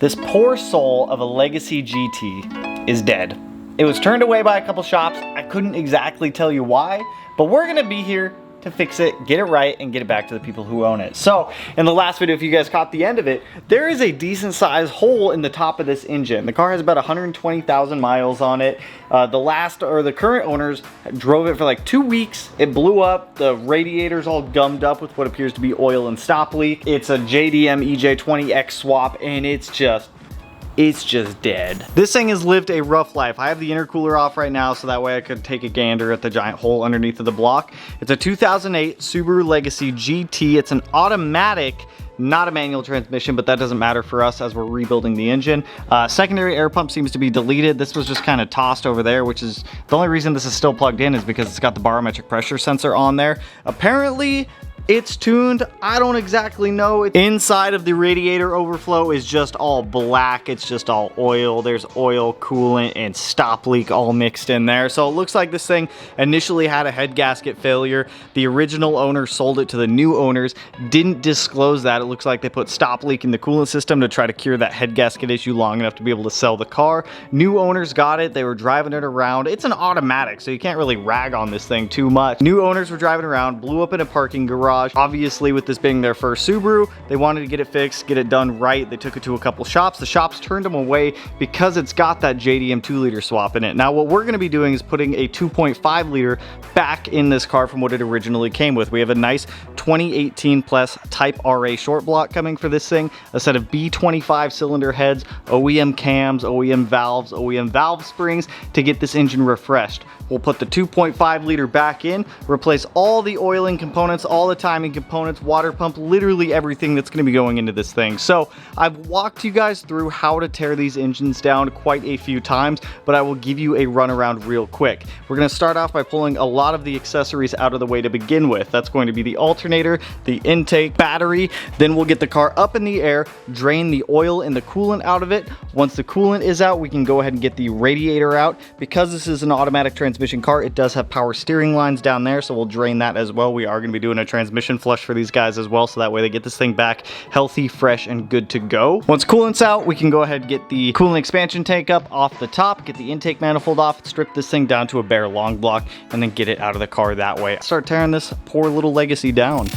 This poor soul of a Legacy GT is dead. It was turned away by a couple shops. I couldn't exactly tell you why, but we're gonna be here to fix it, get it right, and get it back to the people who own it. So, in the last video, if you guys caught the end of it, there is a decent sized hole in the top of this engine. The car has about 120,000 miles on it. The current owners drove it for like 2 weeks. It blew up. The radiator's all gummed up with what appears to be oil and stop leak. It's a JDM EJ25s swap, and it's just dead. This thing has lived a rough life. I have the intercooler off right now so that way I could take a gander at the giant hole underneath of the block. It's a 2008 Subaru Legacy GT. It's an automatic, not a manual transmission, but that doesn't matter for us as we're rebuilding the engine. Secondary air pump seems to be deleted. This was just kind of tossed over there, which is the only reason this is still plugged in is because it's got the barometric pressure sensor on there. Apparently, it's tuned. I don't exactly know. Inside of the radiator overflow is just all black. It's just all oil. There's oil, coolant, and stop leak all mixed in there. So it looks like this thing initially had a head gasket failure. The original owner sold it to the new owners. Didn't disclose that. It looks like they put stop leak in the coolant system to try to cure that head gasket issue long enough to be able to sell the car. New owners got it. They were driving it around. It's an automatic, so you can't really rag on this thing too much. New owners were driving around, blew up in a parking garage. Obviously, with this being their first Subaru, they wanted to get it fixed, get it done right. They took it to a couple shops. The shops turned them away because it's got that JDM 2-liter swap in it. Now, what we're gonna be doing is putting a 2.5 liter back in this car from what it originally came with. We have a nice 2018 plus Type RA short block coming for this thing, a set of B25 cylinder heads, OEM cams, OEM valve springs to get this engine refreshed. We'll put the 2.5 liter back in, replace all the oiling components, all the timing components, water pump, literally everything that's going to be going into this thing. So I've walked you guys through how to tear these engines down quite a few times, but I will give you a runaround real quick. We're going to start off by pulling a lot of the accessories out of the way to begin with. That's going to be the alternator, the intake, battery. Then we'll get the car up in the air, drain the oil and the coolant out of it. Once the coolant is out, we can go ahead and get the radiator out. Because this is an automatic transmission car, it does have power steering lines down there, so we'll drain that as well. We are going to be doing a transmission flush for these guys as well, so that way they get this thing back healthy, fresh, and good to go. Once coolant's out, we can go ahead and get the coolant expansion tank up off the top, get the intake manifold off, strip this thing down to a bare long block, and then get it out of the car that way. Start tearing this poor little Legacy down.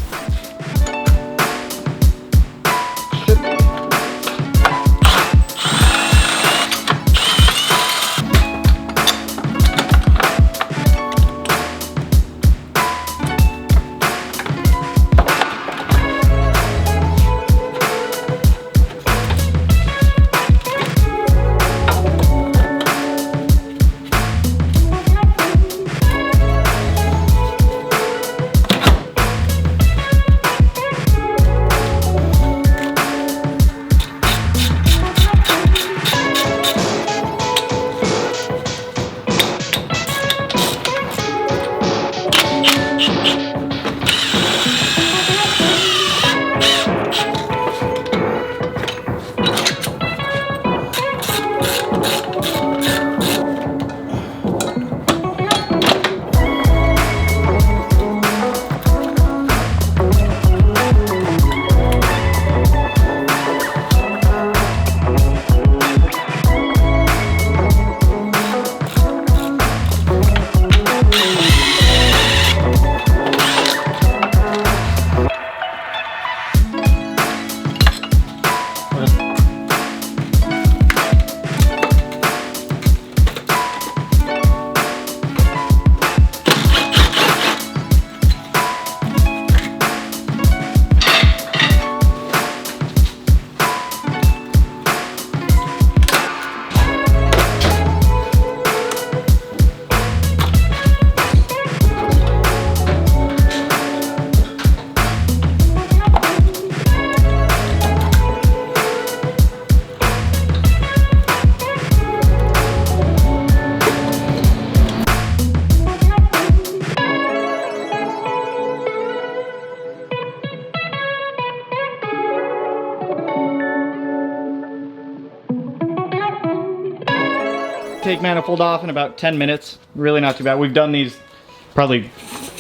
Take manifold off in about 10 minutes. Really not too bad. We've done these probably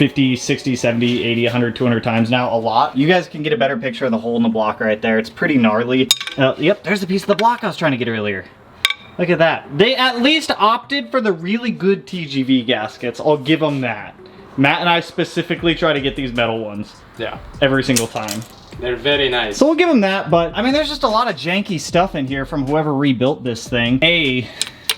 50, 60, 70, 80, 100, 200 times now, a lot. You guys can get a better picture of the hole in the block right there. It's pretty gnarly. Yep, there's the piece of the block I was trying to get earlier. Look at that. They at least opted for the really good TGV gaskets. I'll give them that. Matt and I specifically try to get these metal ones. Yeah. Every single time. They're very nice. So we'll give them that, but I mean, there's just a lot of janky stuff in here from whoever rebuilt this thing. Hey,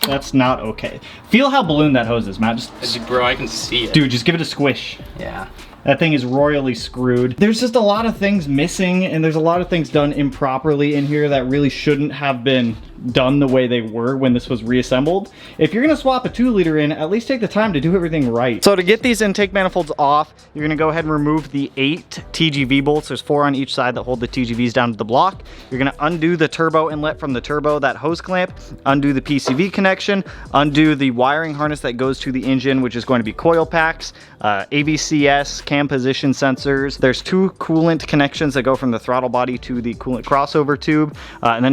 that's not okay. Feel how ballooned that hose is, Matt. Just, bro, I can see it. Dude, just give it a squish. Yeah. That thing is royally screwed. There's just a lot of things missing, and there's a lot of things done improperly in here that really shouldn't have been done the way they were when this was reassembled. If you're gonna swap a 2-liter in, at least take the time to do everything right. So to get these intake manifolds off, you're gonna go ahead and remove the 8 TGV bolts. There's 4 on each side that hold the TGVs down to the block. You're gonna undo the turbo inlet from the turbo, that hose clamp, undo the PCV connection, undo the wiring harness that goes to the engine, which is going to be coil packs, AVCS, cam position sensors. There's 2 coolant connections that go from the throttle body to the coolant crossover tube, and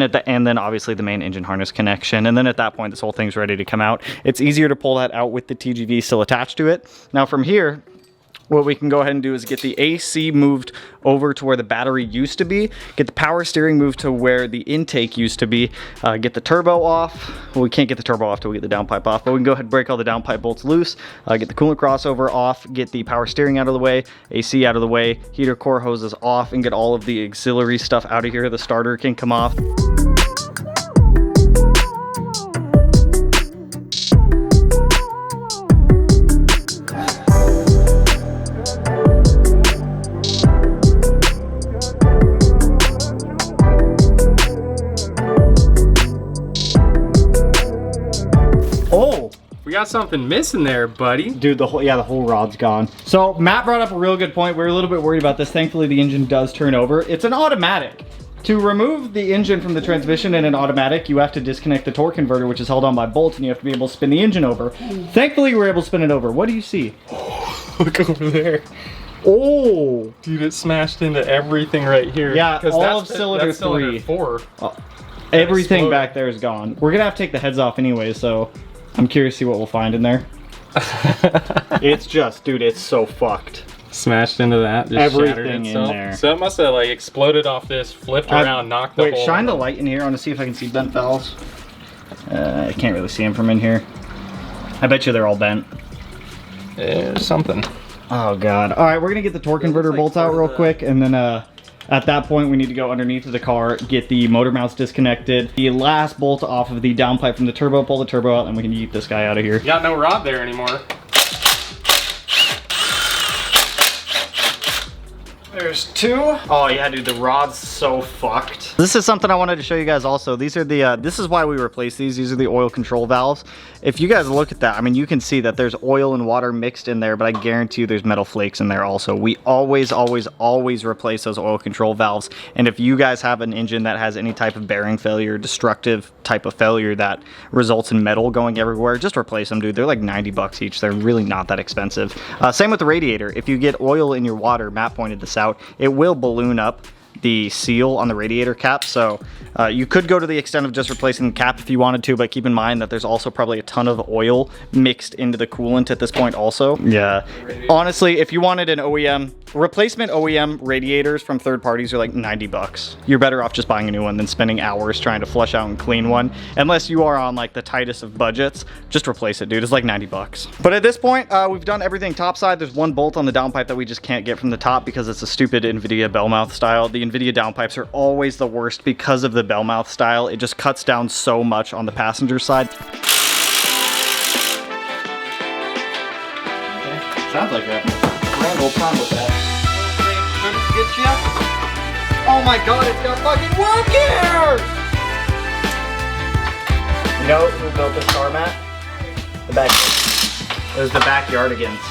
then obviously the main engine harness connection. And then at that point, this whole thing's ready to come out. It's easier to pull that out with the TGV still attached to it. Now from here, what we can go ahead and do is get the AC moved over to where the battery used to be, get the power steering moved to where the intake used to be, get the turbo off. Well, we can't get the turbo off till we get the downpipe off, but we can go ahead and break all the downpipe bolts loose, get the coolant crossover off, get the power steering out of the way, AC out of the way, heater core hoses off, and get all of the auxiliary stuff out of here. The starter can come off. We got something missing there, buddy. Dude, the whole rod's gone. So Matt brought up a real good point. We were a little bit worried about this. Thankfully, the engine does turn over. It's an automatic. To remove the engine from the transmission in an automatic, you have to disconnect the torque converter, which is held on by bolts, and you have to be able to spin the engine over. Thankfully, we were able to spin it over. What do you see? Look over there. Oh! Dude, it smashed into everything right here. Yeah, all of cylinder 3. 4. Everything back there is gone. We're gonna have to take the heads off anyway, so I'm curious to see what we'll find in there. It's just, dude, it's so fucked. Smashed into that, just everything in there. So it must have like exploded off this, flipped around, knocked the whole... Wait, shine the light in here. I want to see if I can see bent valves. I can't really see them from in here. I bet you they're all bent. There's something. Oh god. All right, we're gonna get the torque converter bolts out real quick, and then at that point we need to go underneath of the car, get the motor mounts disconnected, the last bolt off of the downpipe from the turbo, pull the turbo out, and we can yeet this guy out of here. You got no rod there anymore. There's 2. Oh yeah, dude, the rod's so fucked. This is something I wanted to show you guys also. These are the, this is why we replaced these. These are the oil control valves. If you guys look at that, I mean, you can see that there's oil and water mixed in there, but I guarantee you there's metal flakes in there also. We always, always, always replace those oil control valves. And if you guys have an engine that has any type of bearing failure, destructive type of failure that results in metal going everywhere, just replace them, dude. They're like 90 bucks each. They're really not that expensive. Same with the radiator. If you get oil in your water, Matt pointed this out, it will balloon up the seal on the radiator cap. So you could go to the extent of just replacing the cap if you wanted to, but keep in mind that there's also probably a ton of oil mixed into the coolant at this point also. Yeah, honestly, if you wanted an OEM, replacement OEM radiators from third parties are like 90 bucks. You're better off just buying a new one than spending hours trying to flush out and clean one. Unless you are on like the tightest of budgets, just replace it, dude. It's like 90 bucks. But at this point, we've done everything topside. There's one bolt on the downpipe that we just can't get from the top because it's a stupid NVIDIA bell mouth style. The NVIDIA downpipes are always the worst because of the bell mouth style. It just cuts down so much on the passenger side. Okay. Sounds like that. Grand old time with that. Get you? Oh my god, it's got fucking work gears! You know who built this car, Matt? The back. It was the backyardigans.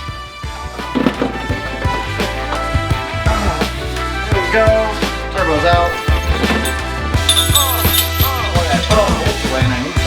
There we go. Turbo's out. Oh, and I need some.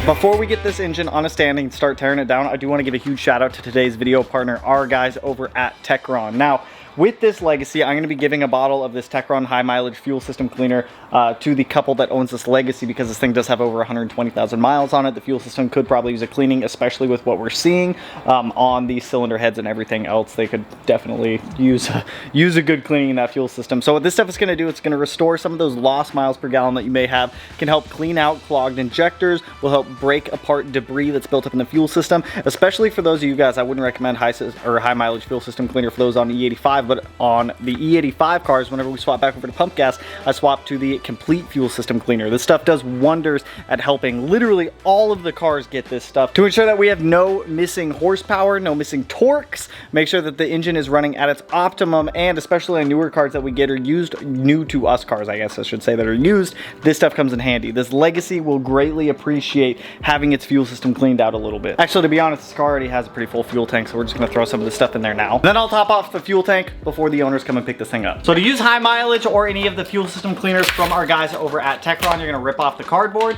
Before we get this engine on a stand and start tearing it down, I do want to give a huge shout out to today's video partner, our guys over at Techron. Now, with this Legacy, I'm going to be giving a bottle of this Techron high mileage fuel system cleaner to the couple that owns this Legacy, because this thing does have over 120,000 miles on it. The fuel system could probably use a cleaning, especially with what we're seeing on the cylinder heads and everything else. They could definitely use a good cleaning in that fuel system. So what this stuff is going to do, it's going to restore some of those lost miles per gallon that you may have, can help clean out clogged injectors, will help break apart debris that's built up in the fuel system, especially for those of you guys. I wouldn't recommend high mileage fuel system cleaner for those on E85, but on the E85 cars, whenever we swap back over to pump gas, I swap to the complete fuel system cleaner. This stuff does wonders at helping literally all of the cars get this stuff to ensure that we have no missing horsepower, no missing torques, make sure that the engine is running at its optimum, and especially on newer cars that we get, or used, new to us cars, I guess I should say, that are used, this stuff comes in handy. This Legacy will greatly appreciate having its fuel system cleaned out a little bit. Actually, to be honest, this car already has a pretty full fuel tank, so we're just gonna throw some of this stuff in there now. Then I'll top off the fuel tank before the owners come and pick this thing up. So to use high mileage or any of the fuel system cleaners from our guys over at Techron, you're gonna rip off the cardboard,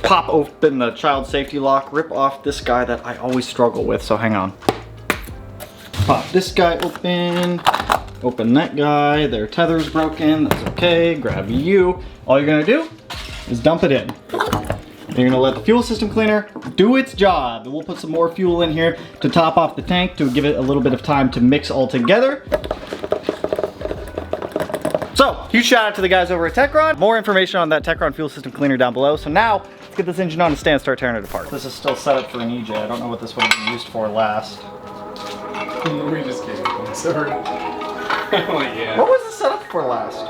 pop open the child safety lock, rip off this guy that I always struggle with, so hang on. Pop this guy open, open that guy, their tether's broken, that's okay, grab you. All you're gonna do is dump it in. You're gonna let the fuel system cleaner do its job. We'll put some more fuel in here to top off the tank to give it a little bit of time to mix all together. So, huge shout out to the guys over at Techron. More information on that Techron fuel system cleaner down below. So now, let's get this engine on a stand and start tearing it apart. This is still set up for an EJ. I don't know what this one was used for last. We just gave it one, sorry. Like, yeah. What was it set up for last?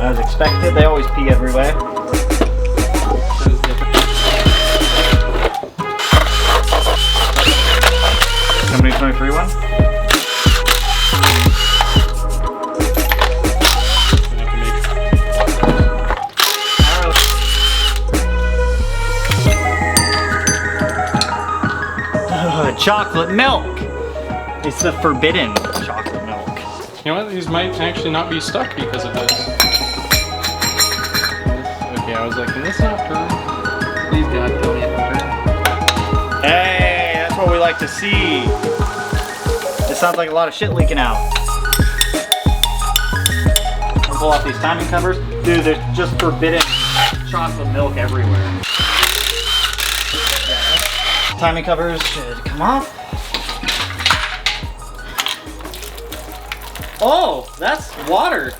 As expected, they always pee everywhere. Company 23 one? Chocolate milk! It's the forbidden chocolate milk. You know what? These might actually not be stuck because of this. Okay, I was like, can this not turn? Please God, tell me it can turn. Hey, that's what we like to see. It sounds like a lot of shit leaking out. I'll pull off these timing covers. Dude, there's just forbidden chocolate milk everywhere. Timing covers should come off. Oh, that's water.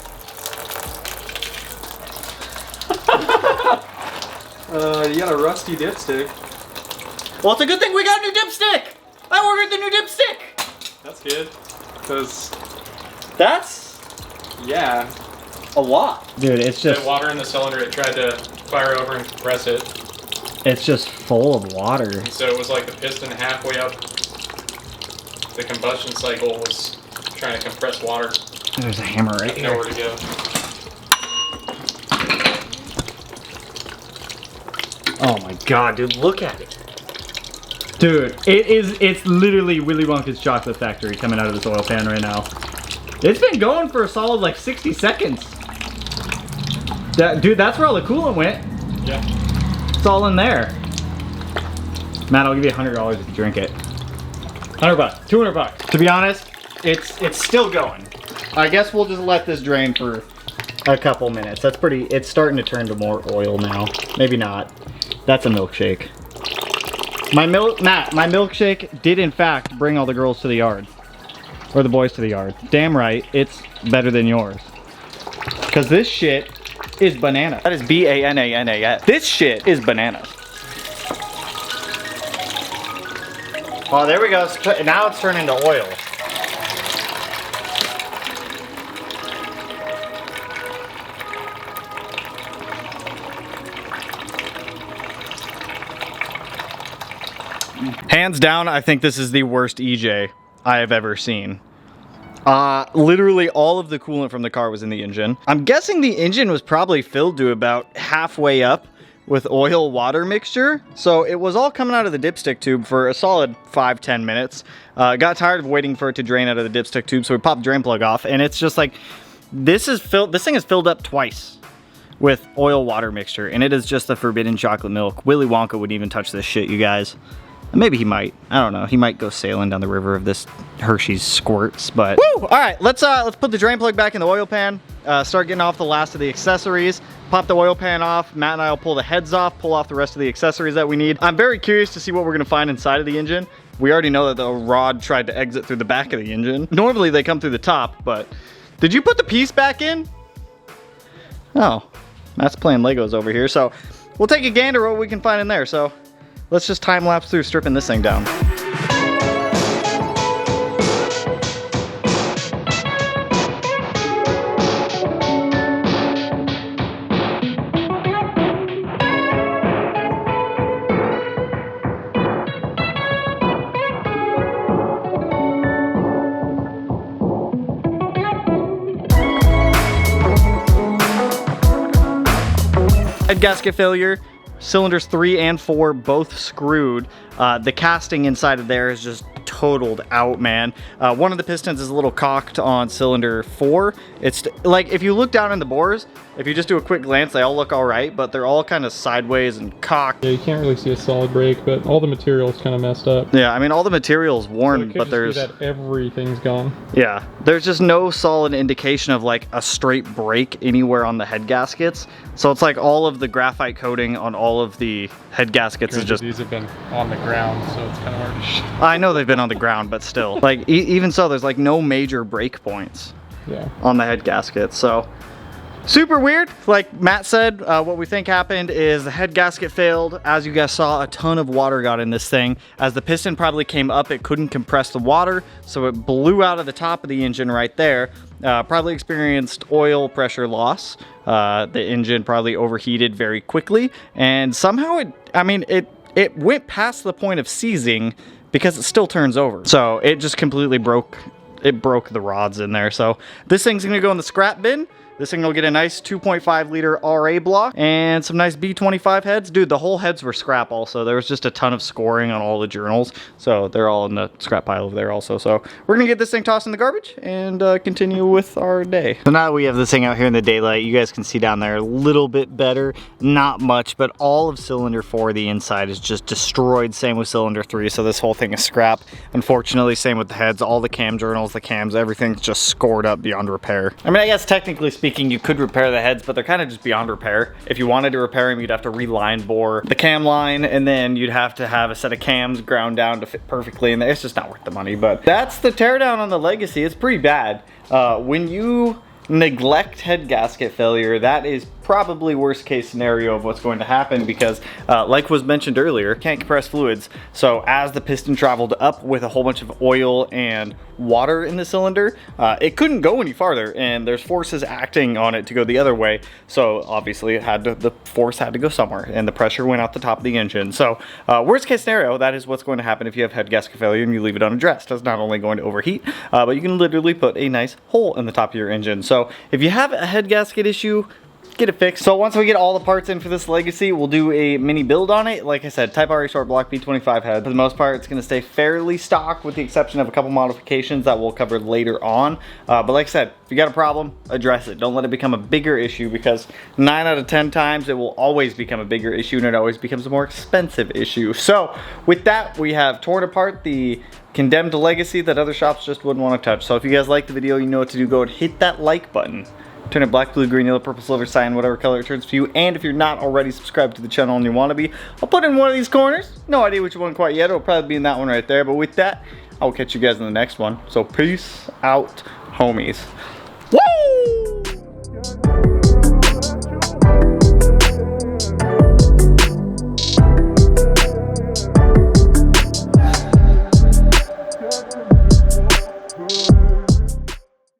You got a rusty dipstick. Well, it's a good thing we got a new dipstick. I ordered the new dipstick. That's good, because that's, yeah, a lot. Dude, it's just... The water in the cylinder, it tried to fire over and compress it. It's just full of water. So it was like the piston halfway up the combustion cycle was trying to compress water. There's a hammer right here. Nowhere to go. Oh my god, dude, look at it. Dude, it's literally Willy Wonka's chocolate factory coming out of this oil pan right now. It's been going for a solid like 60 seconds. Dude, that's where all the coolant went. Yeah. It's all in there. Matt, I'll give you $100 if you drink it. 100 bucks, 200 bucks. To be honest, it's still going. I guess we'll just let this drain for a couple minutes. That's pretty, it's starting to turn to more oil now. Maybe not. That's a milkshake. Matt, my milkshake did in fact bring all the girls to the yard. Or the boys to the yard. Damn right, it's better than yours. Cause this shit is banana. That is B-A-N-A-N-A-S. This shit is bananas. Oh, there we go. Now it's turning to oil. Hands down, I think this is the worst EJ I have ever seen. Literally all of the coolant from the car was in the engine. I'm guessing the engine was probably filled to about halfway up with oil water mixture. So it was all coming out of the dipstick tube for a solid 5-10 minutes. Got tired of waiting for it to drain out of the dipstick tube, so we popped the drain plug off, and it's just like, this thing is filled up twice with oil water mixture, and it is just the forbidden chocolate milk. Willy Wonka wouldn't even touch this shit, you guys. Maybe he might. I don't know. He might go sailing down the river of this Hershey's squirts, but woo! All right, let's put the drain plug back in the oil pan. Start getting off the last of the accessories. Pop the oil pan off. Matt and I will pull the heads off, pull off the rest of the accessories that we need. I'm very curious to see what we're gonna find inside of the engine. We already know that the rod tried to exit through the back of the engine. Normally they come through the top, but did you put the piece back in? Oh, Matt's playing Legos over here. So we'll take a gander at what we can find in there. So let's just time lapse through stripping this thing down. Head gasket failure. Cylinders 3 and 4 both screwed. The casting inside of there is just totaled out, man. One of the pistons is a little cocked on cylinder 4. It's like, if you look down in the bores, if you just do a quick glance, they all look all right, but they're all kind of sideways and cocked. Yeah, you can't really see a solid brake, but all the material's kind of messed up. Yeah, I mean, all the material's worn, so but there's that everything's gone. Yeah, there's just no solid indication of like a straight brake anywhere on the head gaskets. So it's like all of the graphite coating on all of the head gaskets is just... These have been on the ground, so it's kind of hard to show. I know they've been on the ground, but still. Like, even so, there's like no major brake points on the head gaskets. So, super weird. Like Matt said, what we think happened is the head gasket failed. As you guys saw, a ton of water got in this thing. As the piston probably came up, it couldn't compress the water, so it blew out of the top of the engine right there. Probably experienced oil pressure loss. The engine probably overheated very quickly, and somehow it went past the point of seizing because it still turns over. So it just completely broke the rods in there. So this thing's gonna go in the scrap bin. This thing will get a nice 2.5 liter RA block and some nice B25 heads. Dude, the whole heads were scrap also. There was just a ton of scoring on all the journals. So they're all in the scrap pile over there also. So we're gonna get this thing tossed in the garbage and continue with our day. So now that we have this thing out here in the daylight, you guys can see down there a little bit better. Not much, but all of cylinder 4, the inside is just destroyed. Same with cylinder 3, so this whole thing is scrap. Unfortunately, same with the heads. All the cam journals, the cams, everything's just scored up beyond repair. I mean, I guess technically speaking, you could repair the heads, but they're kind of just beyond repair. If you wanted to repair them, you'd have to reline bore the cam line, and then you'd have to have a set of cams ground down to fit perfectly, and it's just not worth the money. But that's the teardown on the Legacy. It's pretty bad. When you neglect head gasket failure, that is probably worst case scenario of what's going to happen, because like was mentioned earlier, can't compress fluids. So as the piston traveled up with a whole bunch of oil and water in the cylinder, it couldn't go any farther, and there's forces acting on it to go the other way. So obviously the force had to go somewhere, and the pressure went out the top of the engine. So worst case scenario, that is what's going to happen if you have head gasket failure and you leave it unaddressed. It's not only going to overheat, but you can literally put a nice hole in the top of your engine. So if you have a head gasket issue, get it fixed. So once we get all the parts in for this Legacy, we'll do a mini build on it. Like I said, Type RA short block B25 head. For the most part, it's going to stay fairly stock with the exception of a couple modifications that we'll cover later on. But like I said, if you got a problem, address it. Don't let it become a bigger issue, because 9 out of 10 times it will always become a bigger issue, and it always becomes a more expensive issue. So with that, we have torn apart the condemned Legacy that other shops just wouldn't want to touch. So if you guys like the video, you know what to do. Go and hit that like button. Turn it black, blue, green, yellow, purple, silver, cyan, whatever color it turns for you. And if you're not already subscribed to the channel and you want to be, I'll put it in one of these corners. No idea which one quite yet. It'll probably be in that one right there. But with that, I'll catch you guys in the next one. So peace out, homies. Woo!